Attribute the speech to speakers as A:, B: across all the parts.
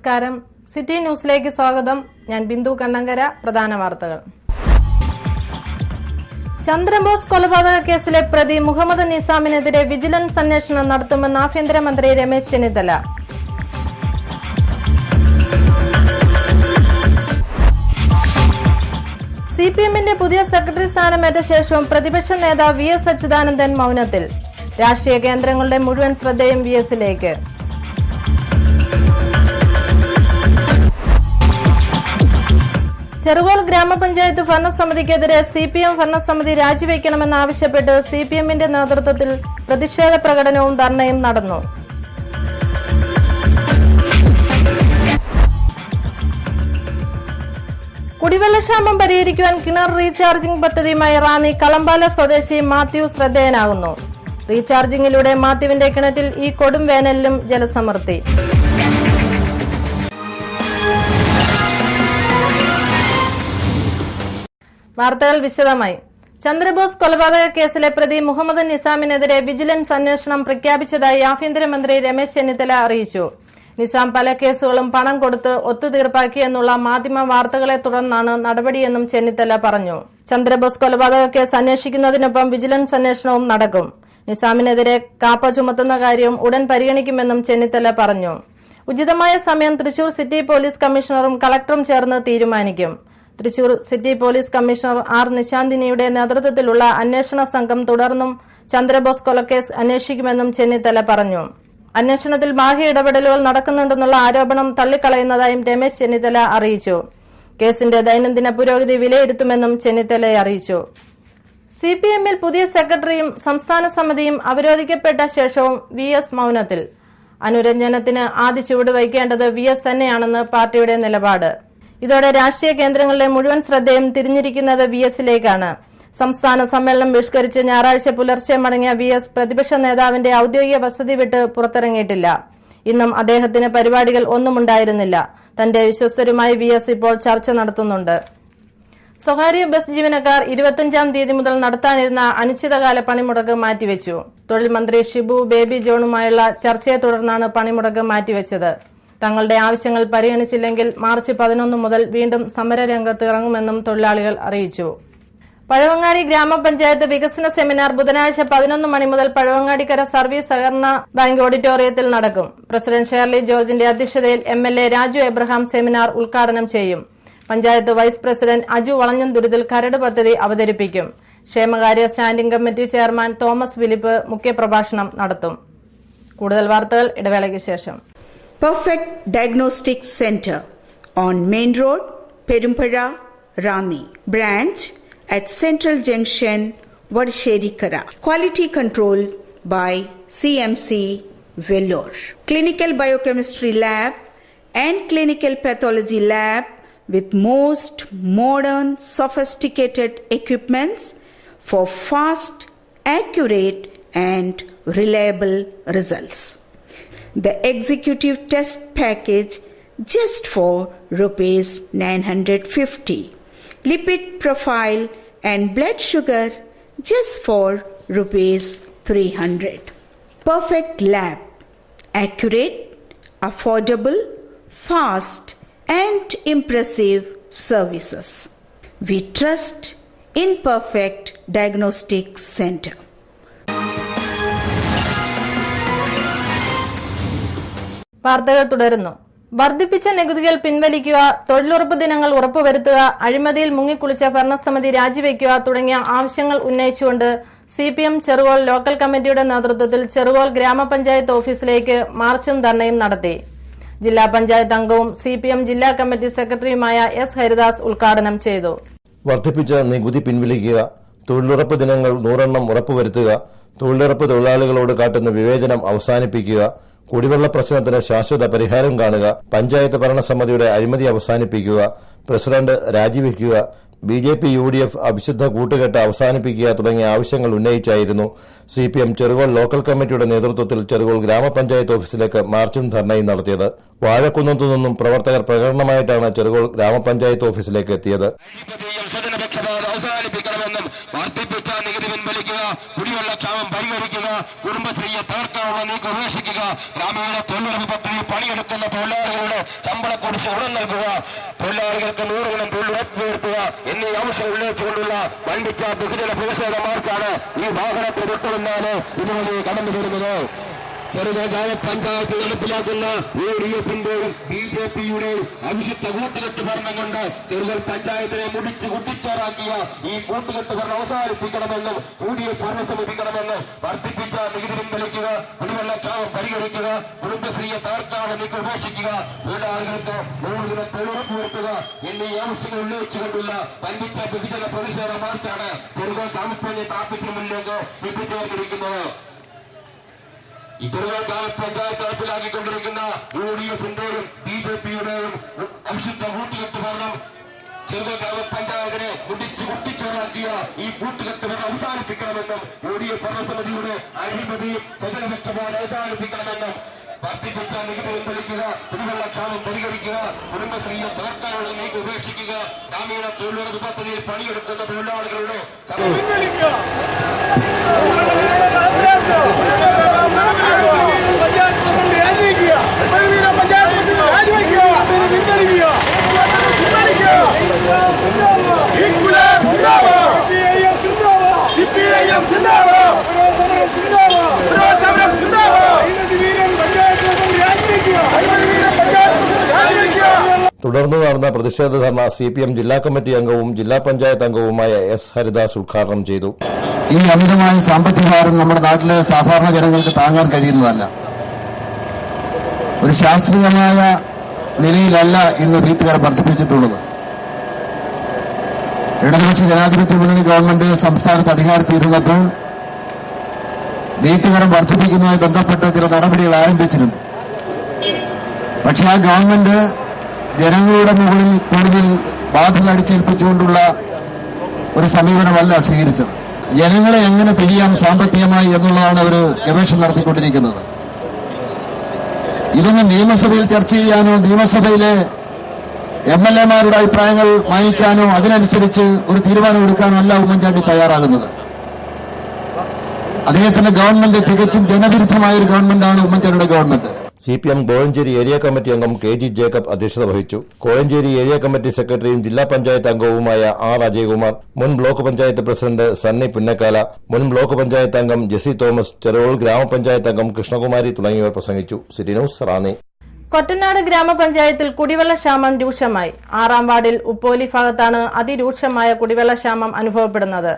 A: നമസ്കാരം. സിറ്റി ന്യൂസിലേക്ക് സ്വാഗതം. ഞാൻ ബിന്ദു കണ്ണങ്കര. പ്രധാന വാർത്തകൾ. ചന്ദ്രബോസ് കൊലപാതക കേസിലെ പ്രതി മുഹമ്മദ് നിസാമിനെതിരെ വിജിലൻസ് അന്വേഷണം നടത്തുമെന്ന് ആഭ്യന്തരമന്ത്രി രമേശ് ചെന്നിത്തല. സിപിഎമ്മിന്റെ പുതിയ സെക്രട്ടറി സ്ഥാനമേറ്റ ശേഷവും പ്രതിപക്ഷ നേതാവ് വി എസ് അച്യുതാനന്ദൻ മൗനത്തിൽ. രാഷ്ട്രീയ കേന്ദ്രങ്ങളുടെ മുഴുവൻ ശ്രദ്ധയും വി എസിലേക്ക്. ചെറുകോൽ ഗ്രാമപഞ്ചായത്ത് ഭരണസമിതിക്കെതിരെ സിപിഎം ഭരണസമിതി രാജിവെക്കണമെന്നാവശ്യപ്പെട്ട് സിപിഎമ്മിന്റെ നേതൃത്വത്തിൽ പ്രതിഷേധ പ്രകടനവും ധർണയും നടന്നു. കുടിവെള്ളക്ഷാമം പരിഹരിക്കുവാൻ കിണർ റീചാർജിംഗ് പദ്ധതിയുമായി റാന്നി കളമ്പാല സ്വദേശി മാത്യു ശ്രദ്ധേയനാകുന്നു. റീചാർജിംഗിലൂടെ മാത്യുവിന്റെ കിണറ്റിൽ ഈ കൊടും വേനലിലും ജലസമൃദ്ധി. വാർത്തകൾ വിശദമായി. ചന്ദ്രബോസ് കൊലപാതക കേസിലെ പ്രതി മുഹമ്മദ് നിസാമിനെതിരെ വിജിലൻസ് അന്വേഷണം പ്രഖ്യാപിച്ചതായി ആഭ്യന്തരമന്ത്രി രമേശ് ചെന്നിത്തല അറിയിച്ചു. നിസാം പല കേസുകളും പണം കൊടുത്ത് ഒത്തുതീർപ്പാക്കിയെന്നുള്ള മാധ്യമ വാർത്തകളെ തുടർന്നാണ് നടപടിയെന്നും ചെന്നിത്തല പറഞ്ഞു. ചന്ദ്രബോസ് കൊലപാതക കേസ് അന്വേഷിക്കുന്നതിനൊപ്പം വിജിലൻസ് അന്വേഷണവും നടക്കും. നിസാമിനെതിരെ കാപ്പ ചുമത്തുന്ന കാര്യവും ഉടൻ പരിഗണിക്കുമെന്നും ചെന്നിത്തല പറഞ്ഞു. ഉചിതമായ സമയം തൃശൂർ സിറ്റി പോലീസ് കമ്മീഷണറും കളക്ടറും ചേർന്ന് തീരുമാനിക്കും. Thrissur city police commissioner R നിശാന്തിനിയുടെ നേതൃത്വത്തിലുള്ള അന്വേഷണ സംഘം തുടർന്നും ചന്ദ്രബോസ് കൊലക്കേസ് അന്വേഷിക്കുമെന്നും ചെന്നിത്തല പറഞ്ഞു. അന്വേഷണത്തിൽ ബാഹ്യ ഇടപെടലുകൾ നടക്കുന്നുണ്ടെന്നുള്ള ആരോപണം തള്ളിക്കളയുന്നതായും രമേശ് ചെന്നിത്തല അറിയിച്ചു. കേസിന്റെ ദൈനംദിന പുരോഗതി വിലയിരുത്തുമെന്നും ചെന്നിത്തല അറിയിച്ചു. സിപിഎമ്മിൽ പുതിയ സെക്രട്ടറിയും സംസ്ഥാന സമിതിയും അവരോധിക്കപ്പെട്ട ശേഷവും വി എസ് മൗനത്തിൽ. അനുരഞ്ജനത്തിന് ആദ്യ ചുവട് വയ്ക്കേണ്ടത് വി എസ് തന്നെയാണെന്ന് പാർട്ടിയുടെ നിലപാട്. ഇതോടെ രാഷ്ട്രീയ കേന്ദ്രങ്ങളുടെ മുഴുവൻ ശ്രദ്ധയും തിരിഞ്ഞിരിക്കുന്നത് വി എസിലേക്കാണ്. സംസ്ഥാന സമ്മേളനം ബഹിഷ്കരിച്ച് ഞായറാഴ്ച പുലർച്ചെ മടങ്ങിയ വി എസ് പ്രതിപക്ഷ നേതാവിന്റെ ഔദ്യോഗിക വസതി വിട്ട് പുറത്തിറങ്ങിയിട്ടില്ല. ഇന്നും അദ്ദേഹത്തിന് പരിപാടികൾ ഒന്നും ഉണ്ടായിരുന്നില്ല. തന്റെ വിശ്വസ്തരുമായി വി എസ് ഇപ്പോൾ ചർച്ച നടത്തുന്നുണ്ട്. സ്വകാര്യ ബസ് ജീവനക്കാർ 25-ാം തീയതി മുതൽ നടത്താനിരുന്ന അനിശ്ചിതകാല പണിമുടക്ക് മാറ്റിവെച്ചു. തൊഴിൽ മന്ത്രി ഷിബു ബേബി ജോണുമായുള്ള ചർച്ചയെ തുടർന്നാണ് പണിമുടക്ക് മാറ്റിവെച്ചത്. തങ്ങളുടെ ആവശ്യങ്ങൾ പരിഗണിച്ചില്ലെങ്കിൽ മാർച്ച് 11 മുതൽ വീണ്ടും സമരരംഗത്ത് ഇറങ്ങുമെന്നും തൊഴിലാളികൾ അറിയിച്ചു. പഴവങ്ങാടി ഗ്രാമപഞ്ചായത്ത് വികസന സെമിനാർ ബുധനാഴ്ച 11 മണി മുതൽ പഴവങ്ങാടിക്കര സർവീസ് സഹകരണ ബാങ്ക് ഓഡിറ്റോറിയത്തിൽ നടക്കും. പ്രസിഡന്റ് ഷേർലി ജോർജിന്റെ അധ്യക്ഷതയിൽ MLA രാജു എബ്രഹാം സെമിനാർ ഉദ്ഘാടനം ചെയ്യും. പഞ്ചായത്ത് വൈസ് പ്രസിഡന്റ് അജു വളഞ്ഞന്തുരുതിൽ കരട് പദ്ധതി അവതരിപ്പിക്കും. ക്ഷേമകാര്യ standing committee chairman Thomas Philip മുഖ്യപ്രഭാഷണം നടത്തും. കൂടുതൽ വാർത്തകൾ ഇടവേളയ്ക്ക് ശേഷം.
B: Perfect Diagnostic Center on Main Road, Perumpara, Rani. Branch at Central Junction, Vadasherikara. Quality control by CMC Vellore. Clinical Biochemistry Lab and Clinical Pathology Lab with most modern sophisticated equipments for fast, accurate and reliable results. The executive test package just for rupees 950. Lipid profile and blood sugar just for rupees 300. Perfect lab. Accurate, affordable, fast and impressive services. We trust in Perfect Diagnostic Center.
A: വാർത്തകൾ തുടരുന്നു. വർദ്ധിപ്പിച്ച നികുതികൾ പിൻവലിക്കുക, തൊഴിലുറപ്പ് ദിനങ്ങൾ ഉറപ്പുവരുത്തുക, അഴിമതിയിൽ മുങ്ങിക്കുളിച്ച ഭരണസമിതി രാജിവെക്കുക തുടങ്ങിയ ആവശ്യങ്ങൾ ഉന്നയിച്ചുകൊണ്ട് സിപിഎം ചെറുകോൽ ലോക്കൽ കമ്മിറ്റിയുടെ നേതൃത്വത്തിൽ ചെറുകോൽ ഗ്രാമപഞ്ചായത്ത് ഓഫീസിലേക്ക് മാർച്ചും ധർണയും നടത്തി. ജില്ലാ പഞ്ചായത്ത് അംഗവും സിപിഎം ജില്ലാ കമ്മിറ്റി സെക്രട്ടറിയുമായ എസ് ഹരിദാസ് ഉദ്ഘാടനം ചെയ്തു.
C: വർദ്ധിപ്പിച്ച നികുതി പിൻവലിക്കുക, തൊഴിലുറപ്പ് ദിനങ്ങൾ 100 ഉറപ്പുവരുത്തുക, തൊഴിലുറപ്പ് തൊഴിലാളികളോട് കാട്ടുന്ന വിവേചനം അവസാനിപ്പിക്കുക, കുടിവെള്ള പ്രശ്നത്തിന് ശാശ്വത പരിഹാരം കാണുക, പഞ്ചായത്ത് ഭരണസമിതിയുടെ അഴിമതി അവസാനിപ്പിക്കുക, പ്രസിഡന്റ് രാജിവെക്കുക, BJP UDF അവിശുദ്ധ കൂട്ടുകെട്ട് അവസാനിപ്പിക്കുക തുടങ്ങിയ ആവശ്യങ്ങൾ ഉന്നയിച്ചായിരുന്നു CPM ചെറുകോൾ ലോക്കൽ കമ്മിറ്റിയുടെ നേതൃത്വത്തിൽ ചെറുകോൾ ഗ്രാമപഞ്ചായത്ത് ഓഫീസിലേക്ക് മാർച്ചും ധർണയും നടത്തിയത്. വാഴക്കുന്നത്തു നിന്നും പ്രവർത്തകർ പ്രകടനമായിട്ടാണ് ചെറുകോൾ ഗ്രാമപഞ്ചായത്ത് ഓഫീസിലേക്ക് എത്തിയത്.
D: അവസാനിപ്പിക്കണമെന്നും വർദ്ധിപ്പിച്ച നികുതി പിൻവലിക്കുക, കുടിവെള്ളക്ഷാമം പരിഹരിക്കുക, കുടുംബശ്രീയെ തകർക്കാനുള്ള നീക്കം ഉപേക്ഷിക്കുക, ഗ്രാമീണ തൊഴിലുറപ്പ് പദ്ധതി പണിയെടുക്കുന്ന തൊഴിലാളികളുടെ ശമ്പള കുടിശ്ശിക ഉടൻ നൽകുക, തൊഴിലാളികൾക്ക് 100 ഗുണം തൊഴിലുറപ്പ് ഉയർത്തുക എന്നീ ആവശ്യം ഉന്നയിച്ചുകൊണ്ടുള്ള വൻപിച്ച ബഹുജന പ്രതിഷേധ മാർച്ചാണ് ഈ വാഹനത്തിൽ തൊട്ടുവന്നാണ് ഇതുവഴി കടന്നു വരുന്നത്. ചെറുകോൾ ഗ്രാമപഞ്ചായത്ത് നടപ്പിലാക്കുന്ന UDFന്റെയും BJPയുടെയും അവിശുദ്ധ കൂട്ടുകെട്ട് ഭരണം കൊണ്ട് ചെറുകോൾ പഞ്ചായത്തിനെ മുടിച്ച് കുട്ടിച്ചോറാക്കിയ ഈ കൂട്ടുകെട്ട് ഭരണം അവസാനിപ്പിക്കണമെന്നും UDF ഭരണസമിതിക്കണമെന്നും വർദ്ധിപ്പിച്ച നികുതി പിൻവലിക്കുക, കുടിവെള്ളക്ഷാമം പരിഹരിക്കുക, കുടുംബശ്രീയെ തകർക്കാനുള്ള നീക്കം ഉപേക്ഷിക്കുക, തൊഴിലാളികൾക്ക് 100 ഗുണം തൊഴിലുറപ്പ് ഉയർത്തുക എന്നീ ആവശ്യങ്ങൾ ഉന്നയിച്ചുകൊണ്ടുള്ള വൻപിച്ച ബഹുജന പ്രതിഷേധ മാർച്ചാണ് ചെറുകോൾ ഗ്രാമപഞ്ചായത്ത് ഓഫീസിന് മുന്നിലേക്ക് എത്തിച്ചേർന്നിരിക്കുന്നത്. ഈ ചെറുകോൾ ഗ്രാമപഞ്ചായത്ത് നടപ്പിലാക്കിക്കൊണ്ടിരിക്കുന്ന UDFന്റെയും BJPയുടെയും അവിശുദ്ധ കൂട്ടുകെട്ട് ഭരണം ചെറുകോൾ ഗ്രാമപഞ്ചായത്തിനെ മുടിച്ച് കുട്ടിച്ചോറാക്കിയ ഈ കൂട്ടുകെട്ട് ഭരണം അവസാനിപ്പിക്കണമെന്നും UDF ഭരണസമിതിയുടെ അഴിമതി സ്വജനപക്ഷപാതം അവസാനിപ്പിക്കണമെന്നും വർദ്ധിപ്പിച്ച നികുതി പിൻവലിക്കുക, കുടിവെള്ളക്ഷാമം പരിഹരിക്കുക, കുടുംബശ്രീയെ തകർക്കാനുള്ള നീക്കം ഉപേക്ഷിക്കുക, ഗ്രാമീണ തൊഴിലുറപ്പ് പദ്ധതിയിൽ പണിയെടുക്കുന്ന തൊഴിലാളികളുടെ
C: തുടർന്ന് നടന്ന പ്രതിഷേധ ധർണ CPM ജില്ലാ കമ്മിറ്റി അംഗവും ജില്ലാ പഞ്ചായത്ത് അംഗവുമായ S. ഹരിദാസ് ഉദ്ഘാടനം ചെയ്തു.
E: ഈ അമിതമായ സാമ്പത്തിക ഭാരം നമ്മുടെ നാട്ടിലെ സാധാരണ ജനങ്ങൾക്ക് താങ്ങാൻ കഴിയുന്നതല്ല. ഒരു ശാസ്ത്രീയമായ നിലയിലല്ല ഇന്ന് വീട്ടുകാർ വർദ്ധിപ്പിച്ചിട്ടുള്ളത്. ഇടതുപക്ഷ ജനാധിപത്യ മുന്നണി ഗവൺമെന്റ് സംസ്ഥാനത്ത് അധികാരത്തിയിരുന്നപ്പോൾ വീട്ടുകരം വർദ്ധിപ്പിക്കുന്നതുമായി ബന്ധപ്പെട്ട് ചില നടപടികൾ ആരംഭിച്ചിരുന്നു. പക്ഷെ ആ ഗവൺമെന്റ് ജനങ്ങളുടെ മുകളിൽ കൂടുതൽ ബാധ്യത അടിച്ചേൽപ്പിച്ചുകൊണ്ടുള്ള ഒരു സമീപനമല്ല സ്വീകരിച്ചത്. ജനങ്ങളെ എങ്ങനെ പിരിയാം സാമ്പത്തികമായി എന്നുള്ളതാണ് അവർ ഗവേഷണം നടത്തിക്കൊണ്ടിരിക്കുന്നത്. ഇതൊന്നും നിയമസഭയിൽ ചർച്ച ചെയ്യാനോ നിയമസഭയിലെ MLA-മാരുടെ അഭിപ്രായങ്ങൾ മാനിക്കാനോ അതിനനുസരിച്ച് ഒരു തീരുമാനമെടുക്കാനോ അല്ല ഉമ്മൻചാണ്ടി തയ്യാറാകുന്നത്. അദ്ദേഹത്തിന്റെ ഗവൺമെന്റ് തികച്ചും ജനവിരുദ്ധമായ ഒരു ഗവൺമെന്റാണ് ഉമ്മൻചാണ്ടിയുടെ government.
C: CPM Kozhencherry area committee അംഗം KG ജേക്കബ് അധ്യക്ഷത വഹിച്ചു. കോഴഞ്ചേരി ഏരിയ കമ്മിറ്റി സെക്രട്ടറിയും ജില്ലാ പഞ്ചായത്ത് അംഗവുമായ R. അജയകുമാർ, മുൻ ബ്ലോക്ക് പഞ്ചായത്ത് പ്രസിഡന്റ് സണ്ണി പുന്നക്കാല, മുൻ ബ്ലോക്ക് പഞ്ചായത്ത് അംഗം ജെസി തോമസ്, ചെറുകോൾ ഗ്രാമപഞ്ചായത്ത് അംഗം കൃഷ്ണകുമാരി തുടങ്ങിയവർ പ്രസംഗിച്ചു. City news Ranni.
A: കൊറ്റനാട് ഗ്രാമപഞ്ചായത്തിൽ കുടിവെള്ളക്ഷാമം രൂക്ഷമായി. 6-ാം വാർഡിൽ ഉപ്പോലി ഭാഗത്താണ് അതിരൂക്ഷമായ കുടിവെള്ളക്ഷാമം അനുഭവപ്പെടുന്നത്.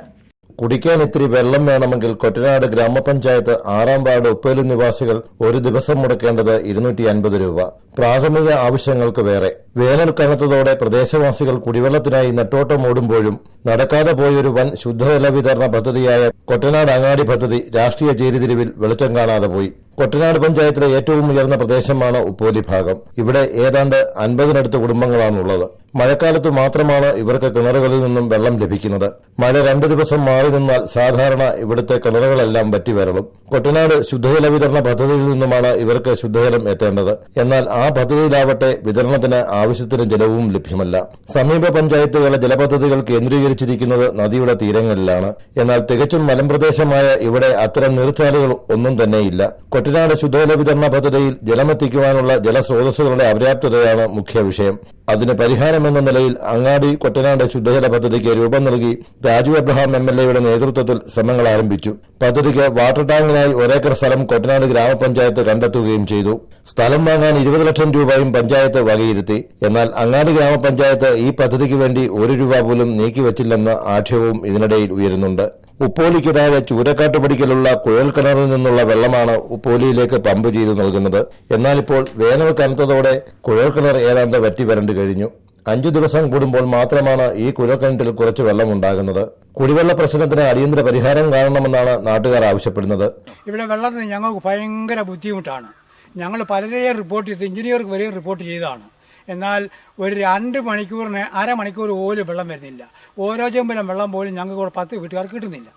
C: കുടിക്കാൻ ഇത്തിരി വെള്ളം വേണമെങ്കിൽ കൊറ്റനാട് ഗ്രാമപഞ്ചായത്ത് 6-ാം വാർഡ് ഉപ്പേലി നിവാസികൾ ഒരു ദിവസം മുടക്കേണ്ടത് 250 രൂപ. പ്രാഥമിക ആവശ്യങ്ങൾക്ക് വേറെ. വേനൽ കനത്തതോടെ പ്രദേശവാസികൾ കുടിവെള്ളത്തിനായി നെട്ടോട്ടമോടുമ്പോഴും നടക്കാതെ പോയൊരു വൻ ശുദ്ധജല വിതരണ പദ്ധതിയായ കൊറ്റനാട് അങ്ങാടി പദ്ധതി രാഷ്ട്രീയ ചേരിതിരിവിൽ വെളിച്ചം കാണാതെ പോയി. കൊറ്റനാട് പഞ്ചായത്തിലെ ഏറ്റവും ഉയർന്ന പ്രദേശമാണ് ഉപ്പോലി ഭാഗം. ഇവിടെ ഏതാണ്ട് 50-നടുത്ത് കുടുംബങ്ങളാണുള്ളത്. മഴക്കാലത്ത് മാത്രമാണ് ഇവർക്ക് കിണറുകളിൽ നിന്നും വെള്ളം ലഭിക്കുന്നത്. മഴ 2 ദിവസം മാറി നിന്നാൽ സാധാരണ ഇവിടുത്തെ കിണറുകളെല്ലാം വറ്റിവരളും. കൊറ്റനാട് ശുദ്ധജല വിതരണ പദ്ധതിയിൽ നിന്നുമാണ് ഇവർക്ക് ശുദ്ധജലം എത്തേണ്ടത്. എന്നാൽ ആ പദ്ധതിയിലാവട്ടെ വിതരണത്തിന് ആവശ്യത്തിന് ജലവും ലഭ്യമല്ല. സമീപ പഞ്ചായത്തുകളെ ജലപദ്ധതികൾ കേന്ദ്രീകരിച്ചിരിക്കുന്നത് നദിയുടെ തീരങ്ങളിലാണ്. എന്നാൽ തികച്ചും മലമ്പ്രദേശമായ ഇവിടെ അത്തരം നീർച്ചാലുകൾ ഒന്നും തന്നെയില്ല. കൊറ്റനാട് ശുദ്ധജല വിതരണ പദ്ധതിയിൽ ജലമെത്തിക്കുവാനുള്ള ജലസ്രോതസ്സുകളുടെ അപര്യാപ്തതയാണ് മുഖ്യ വിഷയം. അതിന് പരിഹാരമെന്ന നിലയിൽ അങ്ങാടി കൊറ്റനാട് ശുദ്ധജല പദ്ധതിക്ക് രൂപം നൽകി രാജു എബ്രഹാം MLA-യുടെ നേതൃത്വത്തിൽ ശ്രമങ്ങൾ ആരംഭിച്ചു. പദ്ധതിക്ക് വാട്ടർ ടാങ്കിനായി 1 ഏക്കർ സ്ഥലം കൊറ്റനാട് ഗ്രാമപഞ്ചായത്ത് കണ്ടെത്തുകയും ചെയ്തു. സ്ഥലം വാങ്ങാൻ 20 ലക്ഷം രൂപയും പഞ്ചായത്ത് വകയിരുത്തി. എന്നാൽ അങ്ങാടി ഗ്രാമപഞ്ചായത്ത് ഈ പദ്ധതിക്ക് വേണ്ടി 1 രൂപ പോലും നീക്കിവച്ചില്ലെന്ന ആക്ഷേപവും ഇതിനിടയിൽ ഉയരുന്നുണ്ട്. ഉപ്പോലിക്ക് താഴെ ചൂരക്കാട്ടുപടിക്കലുള്ള കുഴൽക്കിണറിൽ നിന്നുള്ള വെള്ളമാണ് ഉപ്പോലിയിലേക്ക് പമ്പ് ചെയ്ത് നൽകുന്നത്. എന്നാൽ ഇപ്പോൾ വേനൽ കനത്തതോടെ കുഴൽക്കിണർ ഏതാണ്ട് വറ്റി വരണ്ടു കഴിഞ്ഞു. 5 ദിവസം കൂടുമ്പോൾ മാത്രമാണ് ഈ കുഴൽക്കിണറ്റിൽ കുറച്ച് വെള്ളം ഉണ്ടാകുന്നത്. കുടിവെള്ള പ്രശ്നത്തിന് അടിയന്തര പരിഹാരം കാണണമെന്നാണ് നാട്ടുകാർ ആവശ്യപ്പെടുന്നത്.
F: ഇവിടെ വെള്ളത്തിന് ഞങ്ങൾക്ക് ഭയങ്കര ബുദ്ധിമുട്ടാണ്. ഞങ്ങൾ പലരെയും റിപ്പോർട്ട് ചെയ്ത് എഞ്ചിനീയർക്ക് വരെയും റിപ്പോർട്ട് ചെയ്തതാണ്. എന്നാൽ ഒരു 2 മണിക്കൂറിന് അരമണിക്കൂർ പോലും വെള്ളം വരുന്നില്ല. ഓരോ ചെമ്പിലും വെള്ളം പോലും ഞങ്ങൾക്ക് കൂടെ 10 വീട്ടുകാർക്ക് കിട്ടുന്നില്ല.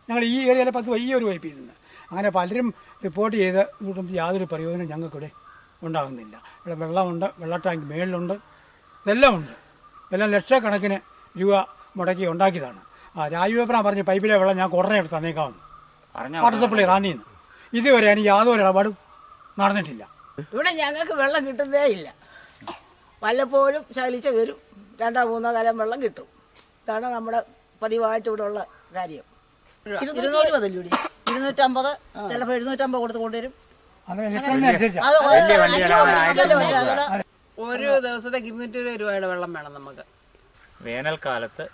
F: ഞങ്ങൾ ഈ ഏരിയയിലെ 10 ഈ ഒരു പൈപ്പിൽ നിന്ന് അങ്ങനെ പലരും റിപ്പോർട്ട് ചെയ്ത് ഇതുകൊണ്ട് യാതൊരു പ്രയോജനം ഞങ്ങൾക്കിവിടെ ഉണ്ടാകുന്നില്ല. ഇവിടെ വെള്ളമുണ്ട്, വെള്ള ടാങ്ക് മേളിലുണ്ട്, ഇതെല്ലാം ഉണ്ട്. എല്ലാം ലക്ഷക്കണക്കിന് രൂപ മുടക്കി ഉണ്ടാക്കിയതാണ്. രാജീവപ്രാൻ പറഞ്ഞ് പൈപ്പിലെ വെള്ളം ഞാൻ ഉടനെ എടുത്ത് തന്നേക്കാവുന്നു വാട്ടർ സപ്ലൈ റാന്നിന്ന്. ഇതുവരെ എനിക്ക് യാതൊരു ഇടപാടും നടന്നിട്ടില്ല.
G: ഇവിടെ ഞങ്ങൾക്ക് വെള്ളം കിട്ടുന്നേ ഇല്ല. വല്ലപ്പോഴും ശകലിച്ച് വരും, 2-3 കാലം വെള്ളം കിട്ടും. ഇതാണ് നമ്മുടെ പതിവായിട്ട് ഇവിടെ ഉള്ള കാര്യം. 250 ചിലപ്പോൾ 750 കൊടുത്ത് കൊണ്ടുവരും.
H: ഒരു ദിവസത്തേക്ക് 220 രൂപയുടെ വെള്ളം വേണം നമുക്ക്.
I: വേനൽക്കാലത്ത്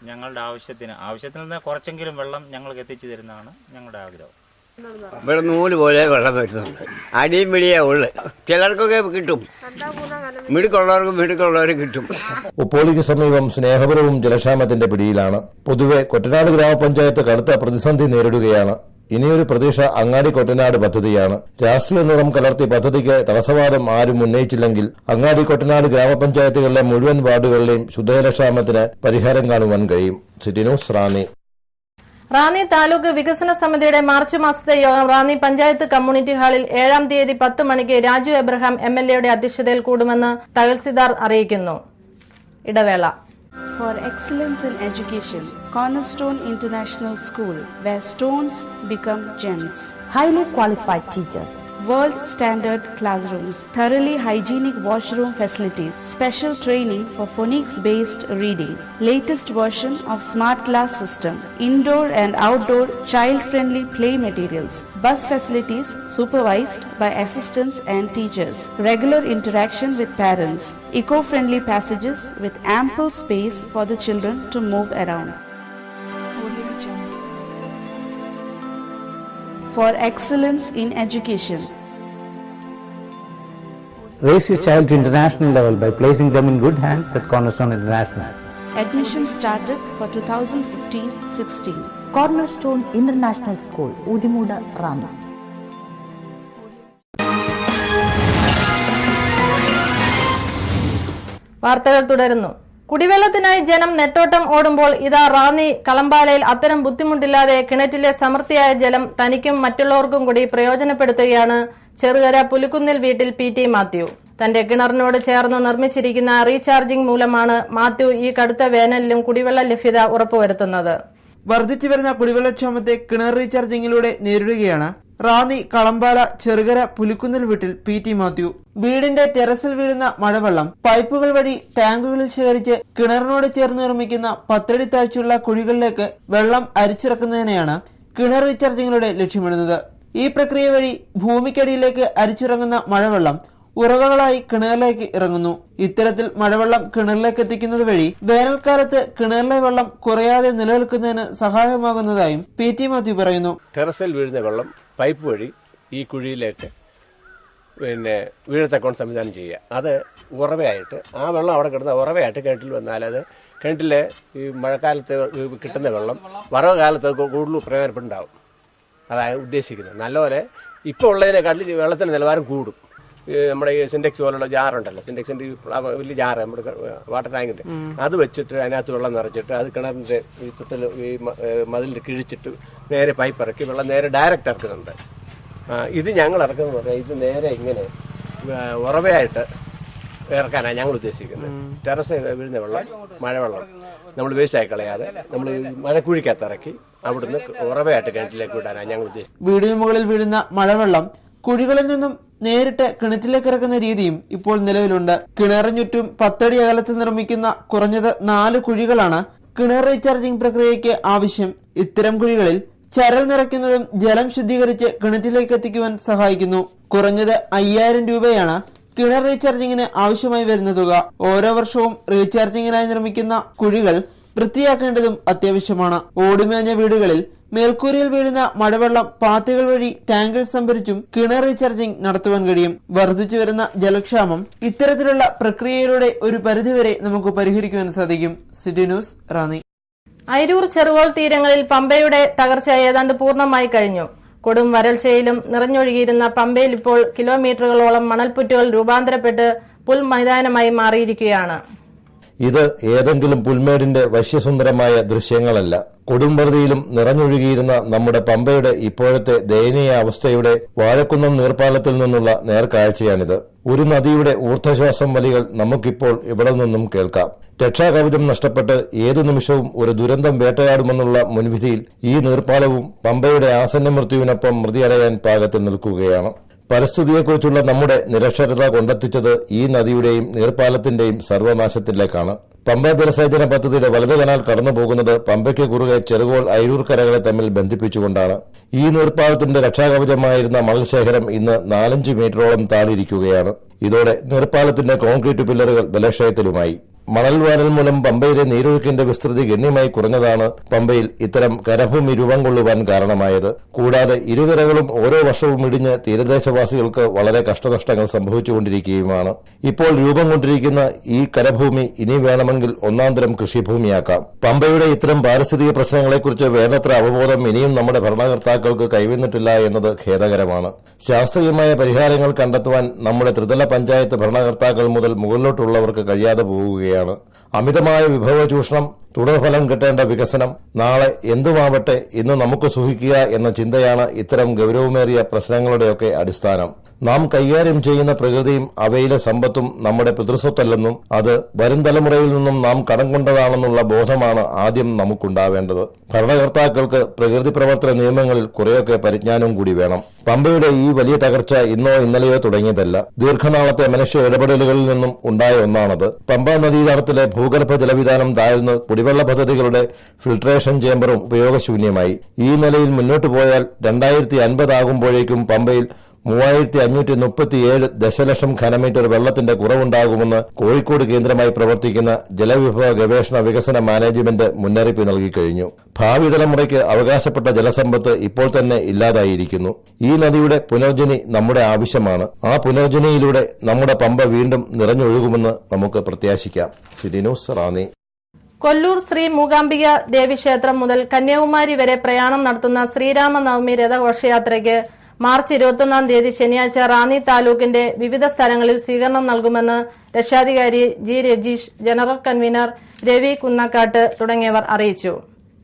I: ഞങ്ങളുടെ ആവശ്യത്തിന് നിന്ന് കുറച്ചെങ്കിലും വെള്ളം ഞങ്ങൾക്ക് എത്തിച്ചു തരുന്നതാണ് ഞങ്ങളുടെ ആഗ്രഹം.
J: ഇവിടെ 100 പോലെ വെള്ളം വരുന്നുണ്ട്. അടിയും പിടിയേ ഉള്ളു. ചിലർക്കൊക്കെ കിട്ടും, മിടുക്കുള്ളവർക്ക് കിട്ടും.
C: ഉപ്പോളിക്ക് സമീപം സ്നേഹപുരവും ജലക്ഷാമത്തിന്റെ പിടിയിലാണ്. പൊതുവെ കൊറ്റനാട് ഗ്രാമപഞ്ചായത്ത് കടുത്ത പ്രതിസന്ധി നേരിടുകയാണ്. ഇനിയൊരു പ്രതീക്ഷ അങ്ങാടി കൊറ്റനാട് പദ്ധതിയാണ്. രാഷ്ട്രീയ നിറം കലർത്തി പദ്ധതിക്ക് തടസ്സവാദം ആരും ഉന്നയിച്ചില്ലെങ്കിൽ അങ്ങാടി കൊറ്റനാട് ഗ്രാമപഞ്ചായത്തുകളിലെ മുഴുവൻ വാർഡുകളിലെയും ശുദ്ധജലക്ഷാമത്തിന് പരിഹാരം കാണുവാൻ കഴിയും. City news, Ranni.
A: റാന്നി താലൂക്ക് വികസന സമിതിയുടെ മാർച്ച് മാസത്തെ യോഗം റാന്നി പഞ്ചായത്ത് കമ്മ്യൂണിറ്റി ഹാളിൽ 7-ാം തീയതി 10 മണിക്ക് രാജു എബ്രഹാം MLA യുടെ അധ്യക്ഷതയിൽ കൂടുമെന്ന് തഹസിൽദാർ അറിയിക്കുന്നു. ഇടവേള.
K: For excellence in education, Cornerstone International School, where stones become gems.
L: Highly qualified teachers.
K: World standard classrooms, thoroughly hygienic washroom facilities, special training for phonics based reading, latest version of smart class system, indoor and outdoor child friendly play materials, bus facilities supervised by assistants and teachers, regular interaction with parents, eco friendly passages with ample space for the children to move around. For excellence in education.
M: Raise your child to international level by placing them in good hands at Cornerstone International.
K: Admission started for 2015-16.
L: Cornerstone International School, Udimuda, Ranna.
A: വാർത്തകൾ തുടരുന്നു. കുടിവെള്ളത്തിനായി ജനം നെട്ടോട്ടം ഓടുമ്പോൾ ഇതാ റാന്നി കളമ്പാലയിൽ അത്തരം ബുദ്ധിമുട്ടില്ലാതെ കിണറ്റിലെ സമൃദ്ധിയായ ജലം തനിക്കും മറ്റുള്ളവർക്കും കൂടി പ്രയോജനപ്പെടുത്തുകയാണ് ചെറുകര പുലിക്കുന്നിൽ വീട്ടിൽ PT മാത്യു. തന്റെ കിണറിനോട് ചേർന്ന് നിർമ്മിച്ചിരിക്കുന്ന റീചാർജിംഗ് മൂലമാണ് മാത്യു ഈ കടുത്ത വേനലിലും കുടിവെള്ള ലഭ്യത ഉറപ്പുവരുത്തുന്നത്.
N: വർദ്ധിച്ചുവരുന്ന കുടിവെള്ളക്ഷാമത്തെ കിണർ റീചാർജിംഗിലൂടെ നേരിടുകയാണ് റാന്നി കളമ്പാല ചെറുകര പുലിക്കുന്നിൽ വീട്ടിൽ PT മാത്യു. വീടിന്റെ ടെറസിൽ വീഴുന്ന മഴവെള്ളം പൈപ്പുകൾ വഴി ടാങ്കുകളിൽ ശേഖരിച്ച് കിണറിനോട് ചേർന്ന് നിർമ്മിക്കുന്ന 10 അടി താഴ്ചയുള്ള കുഴികളിലേക്ക് വെള്ളം അരിച്ചിറക്കുന്നതിനെയാണ് കിണർ റീചാർജിംഗിലൂടെ ലക്ഷ്യമിടുന്നത്. ഈ പ്രക്രിയ വഴി ഭൂമിക്കടിയിലേക്ക് അരിച്ചിറങ്ങുന്ന മഴവെള്ളം ഉറവകളായി കിണറിലേക്ക് ഇറങ്ങുന്നു. ഇത്തരത്തിൽ മഴവെള്ളം കിണറിലേക്ക് എത്തിക്കുന്നത് വഴി വേനൽക്കാലത്ത് കിണറിലെ വെള്ളം കുറയാതെ നിലനിൽക്കുന്നതിന് സഹായമാകുന്നതായും PT മാത്യു പറയുന്നു.
O: ടെറസിൽ വീഴുന്ന വെള്ളം പൈപ്പ് വഴി ഈ കുഴിയിലേക്ക് വീഴത്തക്കോൺ സംവിധാനം ചെയ്യുക. അത് ഉറവയായിട്ട് ആ വെള്ളം അവിടെ കിടന്ന ഉറവയായിട്ട് കിണറ്റിൽ വന്നാൽ അത് കിണറ്റിലെ ഈ മഴക്കാലത്ത് കിട്ടുന്ന വെള്ളം വറവ് കാലത്ത് കൂടുതൽ പ്രയോജനപ്പെടുണ്ടാവും. അതായത് ഉദ്ദേശിക്കുന്നത് നല്ലപോലെ ഇപ്പോൾ ഉള്ളതിനെക്കാട്ടിൽ വെള്ളത്തിൻ്റെ നിലവാരം കൂടും. നമ്മുടെ ഈ സിൻഡെക്സ് പോലുള്ള ജാറുണ്ടല്ലോ, സിൻഡെക്സിൻ്റെ വലിയ ജാറ് നമ്മുടെ വാട്ടർ ടാങ്കിൻ്റെ അത് വെച്ചിട്ട് അതിനകത്ത് വെള്ളം നിറച്ചിട്ട് അത് കിണറിൻ്റെ ഈ തുട്ടൽ ഈ മതിലിൽ കിഴിച്ചിട്ട് നേരെ പൈപ്പ് ഇറക്കി വെള്ളം നേരെ ഡയറക്റ്റ് ഇറക്കുന്നുണ്ട്. ഇത് ഞങ്ങൾ ഇറക്കുന്നത് പറഞ്ഞാൽ ഇത് നേരെ ഇങ്ങനെ ഉറവയായിട്ട് ഇറക്കാനാണ് ഞങ്ങൾ ഉദ്ദേശിക്കുന്നത്. ടെറസ് വീഴുന്ന വെള്ളം മഴവെള്ളം നമ്മൾ വേസ്റ്റായി കളയാതെ നമ്മൾ മഴക്കുഴിക്കകത്ത് ഇറക്കി അവിടുന്ന് ഉറവയായിട്ട് കിണറ്റിലേക്ക് വിടാനാണ് ഞങ്ങൾ ഉദ്ദേശിക്കുന്നത്.
N: വീടിന് മുകളിൽ വീഴുന്ന മഴവെള്ളം കുഴികളിൽ നിന്നും നേരിട്ട് കിണറ്റിലേക്ക് ഇറക്കുന്ന രീതിയും ഇപ്പോൾ നിലവിലുണ്ട്. കിണറിന് ചുറ്റും 10 അടി അകലത്തിൽ നിർമ്മിക്കുന്ന കുറഞ്ഞത് 4 കുഴികളാണ് കിണർ റീചാർജിംഗ് പ്രക്രിയയ്ക്ക് ആവശ്യം. ഇത്തരം കുഴികളിൽ ചരൽ നിറയ്ക്കുന്നതും ജലം ശുദ്ധീകരിച്ച് കിണറ്റിലേക്ക് എത്തിക്കുവാൻ സഹായിക്കുന്നു. കുറഞ്ഞത് 5000 രൂപയാണ് കിണർ റീചാർജിങ്ങിന് ആവശ്യമായി വരുന്ന തുക. ഓരോ വർഷവും റീചാർജിങ്ങിനായി നിർമ്മിക്കുന്ന കുഴികൾ വൃത്തിയാക്കേണ്ടതും അത്യാവശ്യമാണ്. ഓടുമേഞ്ഞ വീടുകളിൽ മേൽക്കൂരയിൽ വീഴുന്ന മഴവെള്ളം പാത്തികൾ വഴി ടാങ്കിൽ സംഭരിച്ചും കിണർ റീചാർജിംഗ് നടത്തുവാൻ കഴിയും. വർദ്ധിച്ചു വരുന്ന ജലക്ഷാമം ഇത്തരത്തിലുള്ള പ്രക്രിയയിലൂടെ ഒരു പരിധിവരെ നമുക്ക് പരിഹരിക്കുവാൻ സാധിക്കും. City news, Ranni.
A: അയിരൂർ ചെറുകോൾ തീരങ്ങളിൽ പമ്പയുടെ തകർച്ച ഏതാണ്ട് പൂർണ്ണമായി കഴിഞ്ഞു. കൊടും വരൾച്ചയിലും നിറഞ്ഞൊഴുകിയിരുന്ന പമ്പയിൽ ഇപ്പോൾ കിലോമീറ്ററുകളോളം മണൽപ്പുറ്റുകൾ രൂപാന്തരപ്പെട്ട് പുൽമൈതാനമായി മാറിയിരിക്കുകയാണ്.
C: ഇത് ഏതെങ്കിലും പുൽമേടിന്റെ വശ്യസുന്ദരമായ ദൃശ്യങ്ങളല്ല. കൊടുംപ്രതിയിലും നിറഞ്ഞൊഴുകിയിരുന്ന നമ്മുടെ പമ്പയുടെ ഇപ്പോഴത്തെ ദയനീയ അവസ്ഥയുടെ വാഴക്കുന്നം നീർപ്പാലത്തിൽ നിന്നുള്ള നേർക്കാഴ്ചയാണിത്. ഒരു നദിയുടെ ഊർധ്വശ്വാസം വലികൾ നമുക്കിപ്പോൾ ഇവിടെ നിന്നും കേൾക്കാം. രക്ഷാകവചം നഷ്ടപ്പെട്ട് ഏതു നിമിഷവും ഒരു ദുരന്തം വേട്ടയാടുമെന്നുള്ള മുൻവിധിയിൽ ഈ നീർപ്പാലവും പമ്പയുടെ ആസന്ന മൃത്യുവിനൊപ്പം മൃതിയടയാൻ പാകത്തിൽ നിൽക്കുകയാണ്. പരിസ്ഥിതിയെക്കുറിച്ചുള്ള നമ്മുടെ നിരക്ഷരത കൊണ്ടെത്തിച്ചത് ഈ നദിയുടെയും നീർപ്പാലത്തിന്റെയും സർവനാശത്തിലേക്കാണ്. പമ്പ ജലസേചന പദ്ധതിയുടെ വലത് കനാൽ കടന്നുപോകുന്നത് പമ്പയ്ക്ക് കുറുകെ ചെറുകോൾ അയിരൂർ കരകളെ തമ്മിൽ ബന്ധിപ്പിച്ചുകൊണ്ടാണ്. ഈ നീർപ്പാലത്തിന്റെ രക്ഷാകവചമായിരുന്ന മണൽശേഖരം ഇന്ന് 4-5 മീറ്ററോളം താണിരിക്കുകയാണ്. ഇതോടെ നീർപ്പാലത്തിന്റെ കോൺക്രീറ്റ് പില്ലറുകൾ ബലക്ഷയത്തിലുമായി. മണൽ വാരൽ മൂലം പമ്പയിലെ നീരൊഴുക്കിന്റെ വിസ്തൃതി ഗണ്യമായി കുറഞ്ഞതാണ് പമ്പയിൽ ഇത്തരം കരഭൂമി രൂപം കൊള്ളുവാൻ കാരണമായത്. കൂടാതെ ഇരുകരകളും ഓരോ വർഷവും ഇടിഞ്ഞ് തീരദേശവാസികൾക്ക് വളരെ കഷ്ടനഷ്ടങ്ങൾ സംഭവിച്ചുകൊണ്ടിരിക്കുകയുമാണ്. ഇപ്പോൾ രൂപം കൊണ്ടിരിക്കുന്ന ഈ കരഭൂമി ഇനി വേണമെങ്കിൽ ഒന്നാന്തരം കൃഷിഭൂമിയാക്കാം. പമ്പയുടെ ഇത്തരം പാരിസ്ഥിതിക പ്രശ്നങ്ങളെക്കുറിച്ച് വേണ്ടത്ര അവബോധം ഇനിയും നമ്മുടെ ഭരണകർത്താക്കൾക്ക് കൈവന്നിട്ടില്ല എന്നത് ഖേദകരമാണ്. ശാസ്ത്രീയമായ പരിഹാരങ്ങൾ കണ്ടെത്തുവാൻ നമ്മുടെ ത്രിതല പഞ്ചായത്ത് ഭരണകർത്താക്കൾ മുതൽ മുകളിലോട്ടുള്ളവർക്ക് കഴിയാതെ പോവുകയാണ്. അമിതമായ വിഭവ ചൂഷണം, തുടർഫലം കിട്ടേണ്ട വികസനം, നാളെ എന്തുമാവട്ടെ ഇന്ന് നമുക്ക് സുഖിക്കുക എന്ന ചിന്തയാണ് ഇത്തരം ഗൌരവമേറിയ പ്രശ്നങ്ങളുടെയൊക്കെ അടിസ്ഥാനം. നാം കൈകാര്യം ചെയ്യുന്ന പ്രകൃതിയും അവയിലെ സമ്പത്തും നമ്മുടെ പിതൃസ്വത്തല്ലെന്നും അത് വരും തലമുറയിൽ നിന്നും നാം കടം കൊണ്ടതാണെന്നുള്ള ബോധമാണ് ആദ്യം നമുക്കുണ്ടാവേണ്ടത്. ഭരണകർത്താക്കൾക്ക് പ്രകൃതി പ്രവർത്തന നിയമങ്ങളിൽ കുറെയൊക്കെ പരിജ്ഞാനവും കൂടി വേണം. പമ്പയുടെ ഈ വലിയ തകർച്ച ഇന്നോ ഇന്നലെയോ തുടങ്ങിയതല്ല. ദീർഘനാളത്തെ മനുഷ്യ ഇടപെടലുകളിൽ നിന്നും ഉണ്ടായ ഒന്നാണത്. പമ്പാ നദീതടത്തിലെ ഭൂഗർഭ ജലവിധാനം താഴ്ന്ന് കുടിവെള്ള പദ്ധതികളുടെ ഫിൽട്രേഷൻ ചേമ്പറും ഉപയോഗശൂന്യമായി. ഈ നിലയിൽ മുന്നോട്ടു പോയാൽ 2050 ആകുമ്പോഴേക്കും പമ്പയിൽ 3537 ദശലക്ഷം ഘനമീറ്റർ വെള്ളത്തിന്റെ കുറവുണ്ടാകുമെന്ന് കോഴിക്കോട് കേന്ദ്രമായി പ്രവർത്തിക്കുന്ന ജലവിഭവ ഗവേഷണ വികസന മാനേജ്മെന്റ് മുന്നറിയിപ്പ് നൽകിക്കഴിഞ്ഞു. ഭാവി തലമുറയ്ക്ക് അവകാശപ്പെട്ട ജലസമ്പത്ത് ഇപ്പോൾ തന്നെ ഇല്ലാതായിരിക്കുന്നു. ഈ നദിയുടെ പുനർജനി നമ്മുടെ ആവശ്യമാണ്. ആ പുനർജനിയിലൂടെ നമ്മുടെ പമ്പ വീണ്ടും നിറഞ്ഞൊഴുകുമെന്ന് നമുക്ക് പ്രത്യാശിക്കാം. City news, Ranni.
A: കൊല്ലൂർ ശ്രീ മൂകാംബിക ദേവീക്ഷേത്രം മുതൽ കന്യാകുമാരി വരെ പ്രയാണം നടത്തുന്ന ശ്രീരാമനവമി രഥഘോഷയാത്രയ്ക്ക് മാർച്ച് 21-ാം തീയതി ശനിയാഴ്ച റാന്നി താലൂക്കിന്റെ വിവിധ സ്ഥലങ്ങളിൽ സ്വീകരണം നൽകുമെന്ന് രക്ഷാധികാരി G Rajeesh, general convener Ravi Kunnakkattu തുടങ്ങിയവർ അറിയിച്ചു.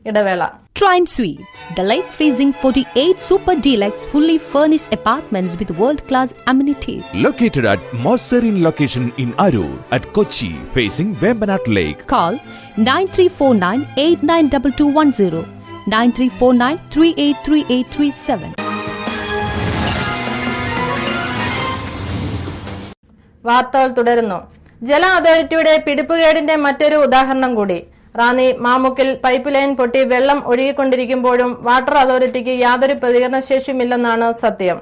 A: ഇടവേള.
P: Trine Suites, the lake-facing 48 super deluxe fully furnished apartments with world-class amenities.
Q: Located at most serene location in Arur at Kochi, facing Vembanad Lake.
P: Call 9349892210, 9349383837.
A: വാർത്തകൾ തുടരുന്നു. ജല അതോറിറ്റിയുടെ പിടിപ്പുകേടിന്റെ മറ്റൊരു ഉദാഹരണം കൂടി. റാന്നി മാമുക്കിൽ പൈപ്പ് ലൈൻ പൊട്ടി വെള്ളം ഒഴുകിക്കൊണ്ടിരിക്കുമ്പോഴും വാട്ടർ അതോറിറ്റിക്ക് യാതൊരു പ്രതികരണശേഷിയുമില്ലെന്നാണ് സത്യം.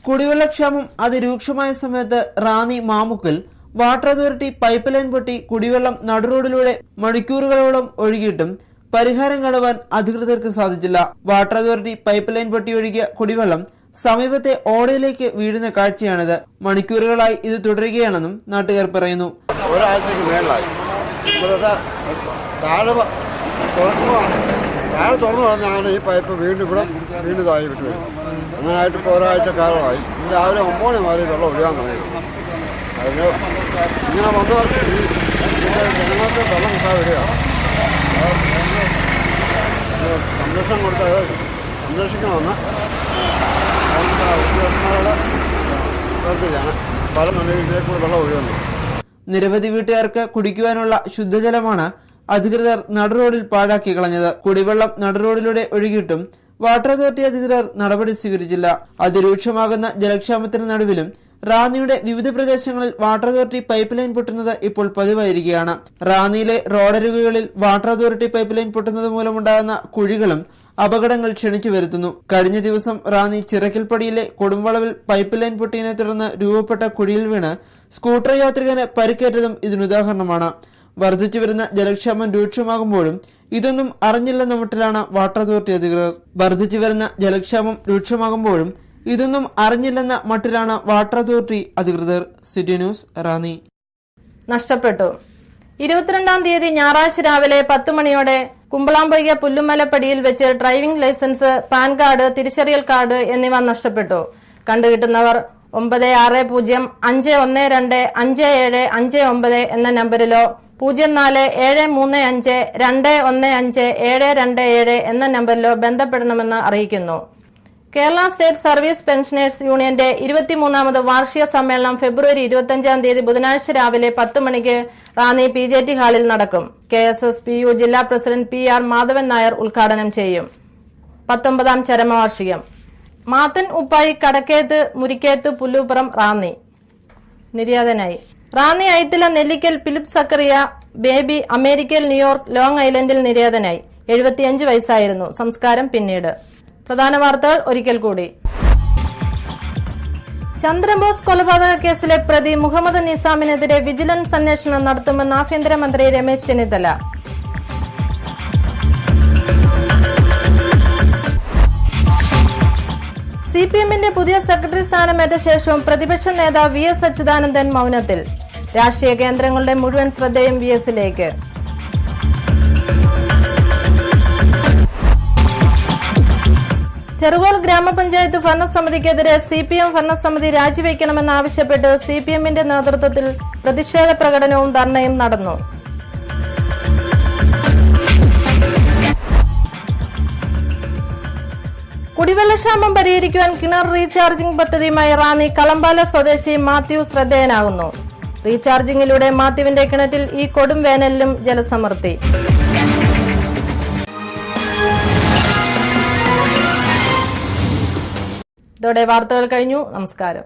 N: കുടിവെള്ളക്ഷാമം അതിരൂക്ഷമായ സമയത്ത് റാന്നി മാമുക്കിൽ വാട്ടർ അതോറിറ്റി പൈപ്പ് ലൈൻ പൊട്ടി കുടിവെള്ളം നടുറോഡിലൂടെ മണിക്കൂറുകളോളം ഒഴുകിയിട്ടും പരിഹാരം കാണുവാൻ അധികൃതർക്ക് സാധിച്ചില്ല. വാട്ടർ അതോറിറ്റി പൈപ്പ് ലൈൻ പൊട്ടി ഒഴുകിയ കുടിവെള്ളം സമീപത്തെ ഓടയിലേക്ക് വീഴുന്ന കാഴ്ചയാണിത്. മണിക്കൂറുകളായി ഇത് തുടരുകയാണെന്നും നാട്ടുകാർ പറയുന്നു.
R: ഒരാഴ്ചക്ക് മേളായി താഴെ തുറന്നു പറഞ്ഞാണ് ഈ പൈപ്പ് വീണ്ടും താഴെ വിട്ടു വരും. അങ്ങനായിട്ട് ഇപ്പോൾ ഒരാഴ്ച കാലമായി. രാവിലെ 9 മണി മാറി വെള്ളം ഒഴുകാൻ തുടങ്ങി. അതിന് ഇങ്ങനെ വന്നാൽ ജനങ്ങൾക്ക് വെള്ളം കിട്ടാൻ വരിക. സംരക്ഷണം കൊടുത്താൽ സംരക്ഷിക്കണമെന്ന് ഉദ്യോഗസ്ഥന്മാരുടെ ശ്രദ്ധയാണ് പല മണ്ണിലേക്ക് വെള്ളം ഒഴുകുന്നു.
N: നിരവധി വീട്ടുകാർക്ക് കുടിക്കുവാനുള്ള ശുദ്ധജലമാണ് അധികൃതർ നടുറോഡിൽ പാഴാക്കി കളഞ്ഞത്. കുടിവെള്ളം നടുറോഡിലൂടെ ഒഴുകിയിട്ടും വാട്ടർ അതോറിറ്റി അധികൃതർ നടപടി സ്വീകരിച്ചില്ല. അതിരൂക്ഷമാകുന്ന ജലക്ഷാമത്തിന് നടുവിലും റാന്നിയുടെ വിവിധ പ്രദേശങ്ങളിൽ വാട്ടർ അതോറിറ്റി പൈപ്പ് ലൈൻ പൊട്ടുന്നത് ഇപ്പോൾ പതിവായിരിക്കുകയാണ്. റാന്നിയിലെ റോഡരികുകളിൽ വാട്ടർ അതോറിറ്റി പൈപ്പ് ലൈൻ പൊട്ടുന്നത് മൂലമുണ്ടാകുന്ന കുഴികളും അപകടങ്ങൾ ക്ഷണിച്ചു വരുത്തുന്നു. കഴിഞ്ഞ ദിവസം റാന്നി ചിറക്കൽപ്പടിയിലെ കൊടുംവളവിൽ പൈപ്പ് ലൈൻ പൊട്ടിയതിനെ തുടർന്ന് രൂപപ്പെട്ട കുഴിയിൽ വീണ് സ്കൂട്ടർ യാത്രികന് പരിക്കേറ്റതും ഇതിനുദാഹരണമാണ്. വർദ്ധിച്ചു വരുന്ന ജലക്ഷാമം രൂക്ഷമാകുമ്പോഴും ഇതൊന്നും അറിഞ്ഞില്ലെന്ന മട്ടിലാണ് വാട്ടർ അതോറിറ്റി അധികൃതർ. വർദ്ധിച്ചു വരുന്ന ജലക്ഷാമം രൂക്ഷമാകുമ്പോഴും ഇതൊന്നും അറിഞ്ഞില്ലെന്ന മട്ടിലാണ് വാട്ടർ അതോറിറ്റി അധികൃതർ. City news, Ranni.
A: നഷ്ടപ്പെട്ടു. 22-ാം തീയതി ഞായറാഴ്ച രാവിലെ 10 മണിയോടെ കുമ്പളാമ്പൊയ്ക പുല്ലുമലപ്പടിയിൽ വെച്ച് ഡ്രൈവിംഗ് ലൈസൻസ്, പാൻ കാർഡ്, തിരിച്ചറിയൽ കാർഡ് എന്നിവ നഷ്ടപ്പെട്ടു. കണ്ടുകിട്ടുന്നവർ 9605125759 എന്ന നമ്പറിലോ 047352157227 എന്ന നമ്പറിലോ ബന്ധപ്പെടണമെന്ന് അറിയിക്കുന്നു. കേരള സ്റ്റേറ്റ് സർവീസ് പെൻഷനേഴ്സ് യൂണിയന്റെ 23ാമത് വാർഷിക സമ്മേളനം ഫെബ്രുവരി 25-ാം തീയതി ബുധനാഴ്ച രാവിലെ 10 മണിക്ക് റാന്നി PJT ഹാളിൽ നടക്കും. KSSPU ജില്ലാ പ്രസിഡന്റ് PR മാധവൻ നായർ ഉദ്ഘാടനം ചെയ്യും. 19ാം ചരമവാർഷികം. മാത്തൻ ഉപ്പായി കടക്കേത്ത് മുരിക്കേത്ത് പുല്ലൂപ്പുറം റാന്നി നിര്യാതനായി. റാന്നി ഐത്തില നെല്ലിക്കൽ ഫിലിപ്പ് സക്കറിയ ബേബി അമേരിക്കയിൽ ന്യൂയോർക്ക് ലോങ് ഐലൻഡിൽ നിര്യാതനായി. 75 വയസ്സായിരുന്നു. സംസ്കാരം പിന്നീട്. പ്രധാന വാർത്തകൾ ഒരിക്കൽ കൂടി. ചന്ദ്രബോസ് കൊലപാതക കേസിലെ പ്രതി മുഹമ്മദ് നിസാമിനെതിരെ വിജിലൻസ് അന്വേഷണം നടത്തുമെന്ന് ആഭ്യന്തരമന്ത്രി രമേശ് ചെന്നിത്തല. CPMന്റെ പുതിയ സെക്രട്ടറി സ്ഥാനമേറ്റ ശേഷവും പ്രതിപക്ഷ നേതാവ് VS അച്യുതാനന്ദൻ മൗനത്തിൽ. രാഷ്ട്രീയ കേന്ദ്രങ്ങളുടെ മുഴുവൻ ശ്രദ്ധയും VSലേക്ക്. ചെറുകോൽ ഗ്രാമപഞ്ചായത്ത് ഭരണസമിതിക്കെതിരെ CPM ഭരണസമിതി രാജിവെക്കണമെന്നാവശ്യപ്പെട്ട് CPMന്റെ നേതൃത്വത്തിൽ പ്രതിഷേധ പ്രകടനവും ധർണയും നടന്നു. കുടിവെള്ളക്ഷാമം പരിഹരിക്കുവാൻ കിണർ റീചാർജിംഗ് പദ്ധതിയുമായി റാന്നി കളമ്പാല സ്വദേശി മാത്യു ശ്രദ്ധേയനാകുന്നു. റീചാർജിംഗിലൂടെ മാത്യുവിന്റെ കിണറ്റിൽ ഈ കൊടും വേനലിലും ജലസമൃദ്ധി. ഇതോടെ വാർത്തകൾ കഴിഞ്ഞു. നമസ്കാരം.